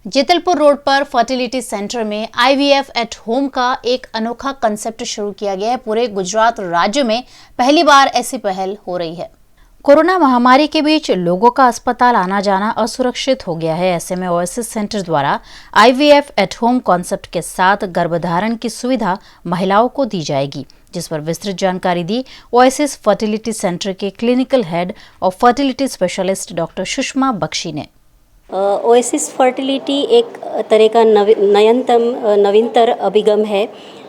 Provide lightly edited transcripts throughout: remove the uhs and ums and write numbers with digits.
Jetalpur road पर fertility centre में IVF at home का एक अनोखा कंसेप्ट शुरू किया गया है। पूरे गुजरात राज्य में पहली बार ऐसी पहल हो रही है। कोरोना महामारी के बीच लोगों का अस्पताल आना जाना असुरक्षित हो गया है। ऐसे में ओएसिस सेंटर द्वारा आईवीएफ एट होम कॉन्सेप्ट के साथ गर्भधारण की सुविधा महिलाओं को दी जाएगी, जिस पर विस्तृत जानकारी दी ओएसिस फर्टिलिटी सेंटर के क्लिनिकल हेड और fertility specialist doctor Sushma Bakshi ने। ओएसिस फर्टिलिटी एक तरह का नवीनतर अभिगम है,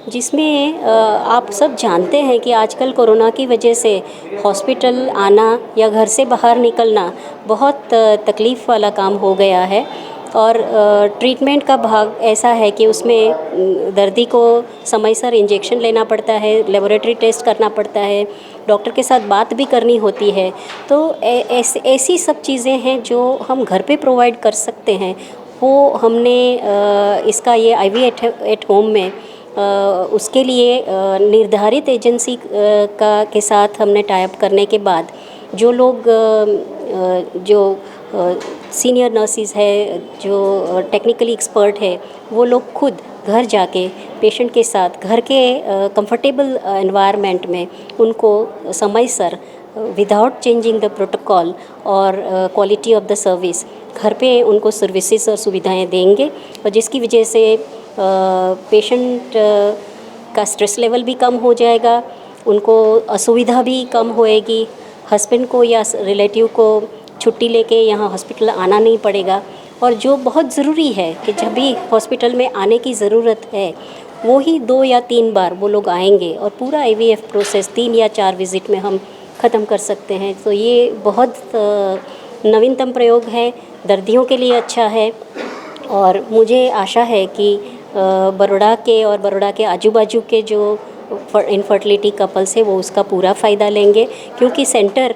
जिसमें आप सब जानते हैं कि आजकल कोरोना की वजह से हॉस्पिटल आना या घर से बाहर निकलना बहुत तकलीफ़ वाला काम हो गया है। और ट्रीटमेंट का भाग ऐसा है कि उसमें दर्दी को समयसर इंजेक्शन लेना पड़ता है, लेबोरेटरी टेस्ट करना पड़ता है, डॉक्टर के साथ बात भी करनी होती है। तो ऐसी सब चीज़ें हैं जो हम घर पे प्रोवाइड कर सकते हैं, वो हमने इसका ये आईवी एट होम में उसके लिए निर्धारित एजेंसी के साथ हमने टाई अप करने के बाद जो लोग जो सीनियर नर्सिस है, जो टेक्निकली एक्सपर्ट है, वो लोग खुद घर जाके पेशेंट के साथ घर के कंफर्टेबल एनवायरनमेंट में उनको समयसर विदाउट चेंजिंग द प्रोटोकॉल और क्वालिटी ऑफ द सर्विस घर पे उनको सर्विसेज और सुविधाएं देंगे, और जिसकी वजह से पेशेंट का स्ट्रेस लेवल भी कम हो जाएगा, उनको असुविधा भी कम होएगी, हस्बैंड को या रिलेटिव को छुट्टी लेके यहाँ हॉस्पिटल आना नहीं पड़ेगा। और जो बहुत ज़रूरी है कि जब भी हॉस्पिटल में आने की ज़रूरत है, वो ही 2 या 3 बार वो लोग आएंगे और पूरा आईवीएफ प्रोसेस 3 या 4 विज़िट में हम ख़त्म कर सकते हैं। तो ये बहुत नवीनतम प्रयोग है, दर्दियों के लिए अच्छा है, और मुझे आशा है कि बड़ौदा के और बड़ौदा के आजू बाजू के जो इनफर्टिलिटी कपल्स है वो उसका पूरा फ़ायदा लेंगे, क्योंकि सेंटर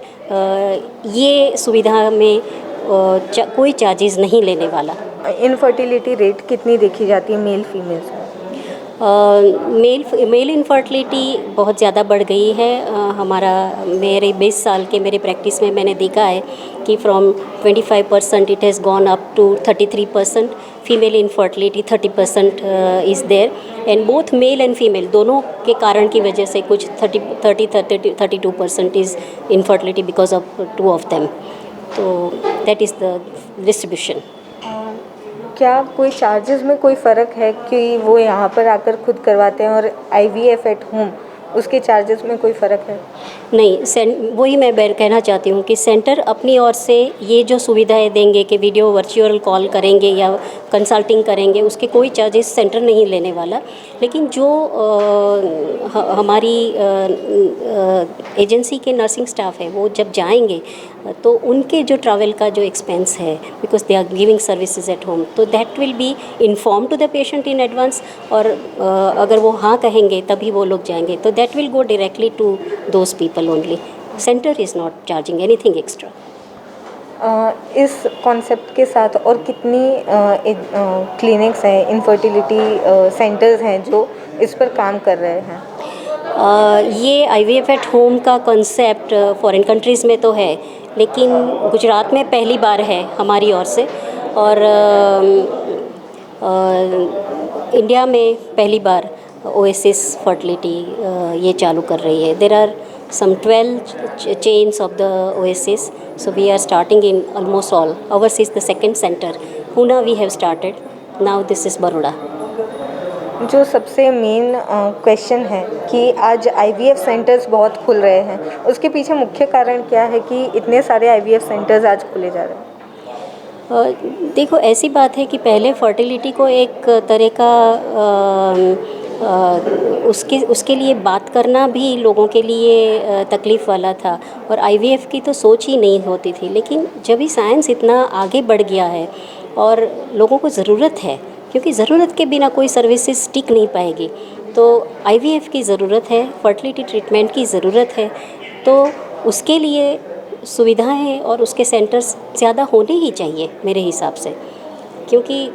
ये सुविधा में कोई चार्जेस नहीं लेने वाला। इनफर्टिलिटी रेट कितनी देखी जाती है मेल फीमेल्स में? मेल इनफर्टिलिटी बहुत ज़्यादा बढ़ गई है। मेरे 20 साल के मेरे प्रैक्टिस में मैंने देखा है कि from 25% it has gone up to 33%। Female infertility 30% is there, and both male and female दोनों के कारण की वजह से कुछ 32% is infertility because of 2 of them. तो दैट इज़ द डिस्ट्रीब्यूशन। क्या कोई चार्जेस में कोई फ़र्क है कि वो यहाँ पर आकर खुद करवाते हैं और आईवीएफ एट होम उसके चार्जेस में कोई फ़र्क है? नहीं, वही मैं कहना चाहती हूँ कि सेंटर अपनी ओर से ये जो सुविधाएं देंगे कि वीडियो वर्चुअल कॉल करेंगे या कंसल्टिंग करेंगे, उसके कोई चार्जेस सेंटर नहीं लेने वाला। लेकिन जो हमारी एजेंसी के नर्सिंग स्टाफ है वो जब जाएंगे तो उनके जो ट्रैवल का जो एक्सपेंस है, because they are giving services at home, तो that will be inform to the patient in advance. और अगर वो हाँ कहेंगे तभी वो लोग जाएंगे, तो that will go directly to those people only. Center is not charging anything extra. इस कॉन्सेप्ट के साथ और कितनी क्लिनिक्स हैं, इनफर्टिलिटी सेंटर्स हैं जो इस पर काम कर रहे हैं? ये आईवीएफ एट होम का कॉन्सेप्ट फॉरेन कंट्रीज़ में तो है, लेकिन गुजरात में पहली बार है हमारी ओर से, और इंडिया में पहली बार ओएसिस फर्टिलिटी ये चालू कर रही है। There are some 12 chains of the Oasis, so we are starting in almost all. Ours is the second center. Pune we have started. Now this is Baroda. जो सबसे मेन क्वेश्चन है कि आज आईवीएफ सेंटर्स बहुत खुल रहे हैं, उसके पीछे मुख्य कारण क्या है कि इतने सारे आईवीएफ सेंटर्स आज खुले जा रहे हैं? देखो, ऐसी बात है कि पहले फर्टिलिटी को एक तरह का उसके लिए बात करना भी लोगों के लिए तकलीफ़ वाला था, और आईवीएफ की तो सोच ही नहीं होती थी। लेकिन जब ही साइंस इतना आगे बढ़ गया है और लोगों को ज़रूरत है, क्योंकि ज़रूरत के बिना कोई सर्विसेज टिक नहीं पाएगी, तो आईवीएफ की ज़रूरत है, फर्टिलिटी ट्रीटमेंट की ज़रूरत है, तो उसके लिए सुविधाएं और उसके सेंटर्स ज़्यादा होने ही चाहिए मेरे हिसाब से, क्योंकि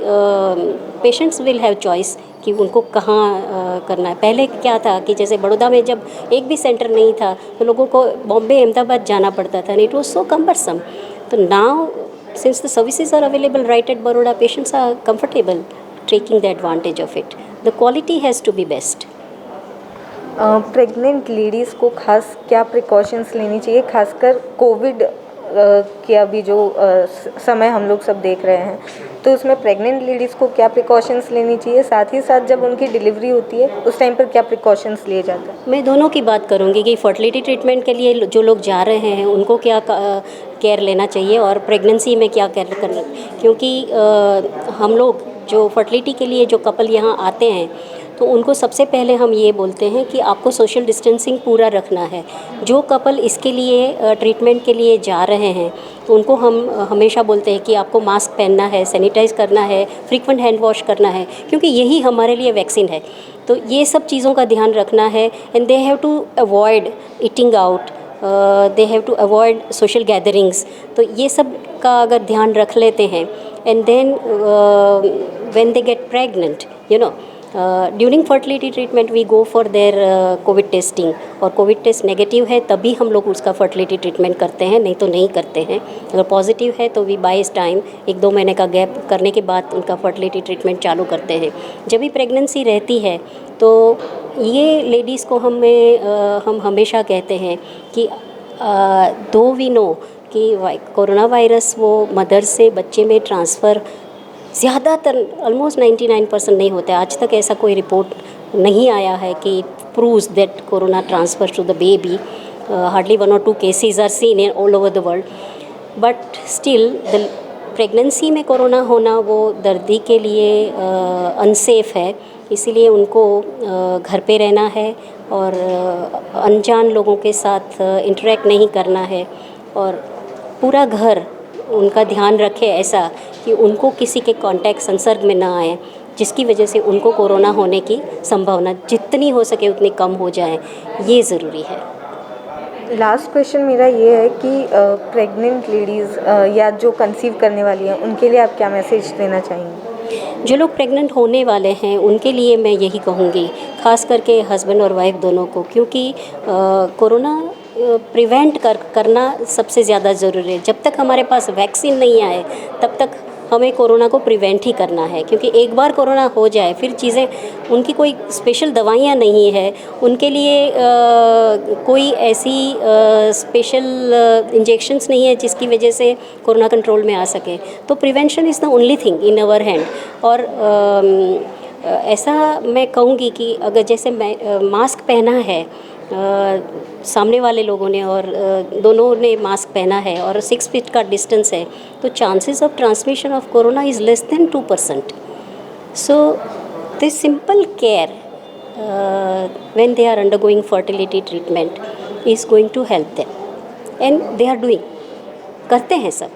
पेशेंट्स विल हैव चॉइस कि उनको कहाँ करना है। पहले क्या था कि जैसे बड़ौदा में जब एक भी सेंटर नहीं था तो लोगों को बॉम्बे, अहमदाबाद जाना पड़ता था, इट वाज सो कम्बरसम। तो now since the services are available right at Baroda, patients are comfortable taking the advantage of it. The quality has to be best. Pregnant ladies को खास क्या प्रिकॉशंस लेनी चाहिए, खासकर कोविड के अभी जो समय हम लोग सब देख रहे हैं, तो उसमें प्रेग्नेंट लेडीज़ को क्या प्रिकॉशंस लेनी चाहिए, साथ ही साथ जब उनकी डिलीवरी होती है उस टाइम पर क्या प्रिकॉशंस लिए जाते हैं? मैं दोनों की बात करूंगी कि फर्टिलिटी ट्रीटमेंट के लिए जो लोग जा रहे हैं उनको क्या केयर लेना चाहिए और प्रेगनेंसी में क्या केयर करना, क्योंकि हम लोग जो फर्टिलिटी के लिए जो कपल यहाँ आते हैं तो उनको सबसे पहले हम ये बोलते हैं कि आपको सोशल डिस्टेंसिंग पूरा रखना है। जो कपल इसके लिए ट्रीटमेंट के लिए जा रहे हैं तो उनको हम हमेशा बोलते हैं कि आपको मास्क पहनना है, सैनिटाइज़ करना है, फ्रीक्वेंट हैंड वॉश करना है, क्योंकि यही हमारे लिए वैक्सीन है। तो ये सब चीज़ों का ध्यान रखना है। And they have to avoid eating out, they have to avoid social gatherings. तो ये सब का अगर ध्यान रख लेते हैं and then when they get pregnant, you know, during fertility treatment we go for their covid testing, और कोविड टेस्ट नेगेटिव है तभी हम लोग उसका फर्टिलिटी ट्रीटमेंट करते हैं, नहीं तो नहीं करते हैं। अगर पॉजिटिव है तो वी बाय टाइम 1-2 महीने का गैप करने के बाद उनका फर्टिलिटी ट्रीटमेंट चालू करते हैं। जब भी प्रेगनेंसी रहती है तो ये लेडीज़ को हम हमेशा कहते हैं कि दो वी नो कि कोरोना वायरस वो मदर से बच्चे में ट्रांसफ़र ज़्यादातर ऑलमोस्ट 99% नहीं होता है। आज तक ऐसा कोई रिपोर्ट नहीं आया है कि proves that corona transfer to the baby. Hardly 1 or 2 cases are seen in all over the world, but still the pregnancy में कोरोना होना वो दर्दी के लिए अनसेफ है, इसीलिए उनको घर पे रहना है और अनजान लोगों के साथ इंटरेक्ट नहीं करना है, और पूरा घर उनका ध्यान रखे ऐसा कि उनको किसी के कांटेक्ट संसर्ग में ना आए, जिसकी वजह से उनको कोरोना होने की संभावना जितनी हो सके उतनी कम हो जाए, ये ज़रूरी है। लास्ट क्वेश्चन मेरा ये है कि प्रेग्नेंट लेडीज़ या जो कंसीव करने वाली हैं उनके लिए आप क्या मैसेज देना चाहेंगे? जो लोग प्रेग्नेंट होने वाले हैं उनके लिए मैं यही कहूँगी, ख़ास करके हस्बैंड और वाइफ दोनों को, क्योंकि कोरोना प्रिवेंट करना सबसे ज़्यादा ज़रूरी है। जब तक हमारे पास वैक्सीन नहीं आए तब तक हमें कोरोना को प्रिवेंट ही करना है, क्योंकि एक बार कोरोना हो जाए फिर चीज़ें, उनकी कोई स्पेशल दवाइयाँ नहीं है, उनके लिए कोई ऐसी स्पेशल इंजेक्शंस नहीं है जिसकी वजह से कोरोना कंट्रोल में आ सके। तो prevention is the only thing in our hand. और ऐसा मैं कहूँगी कि अगर जैसे मास्क पहना है सामने वाले लोगों ने और दोनों ने मास्क पहना है और 6 फीट का डिस्टेंस है, तो chances of transmission of corona is less than 2%. So this simple care when they are undergoing fertility treatment is going to help them, and they are doing, करते हैं सब।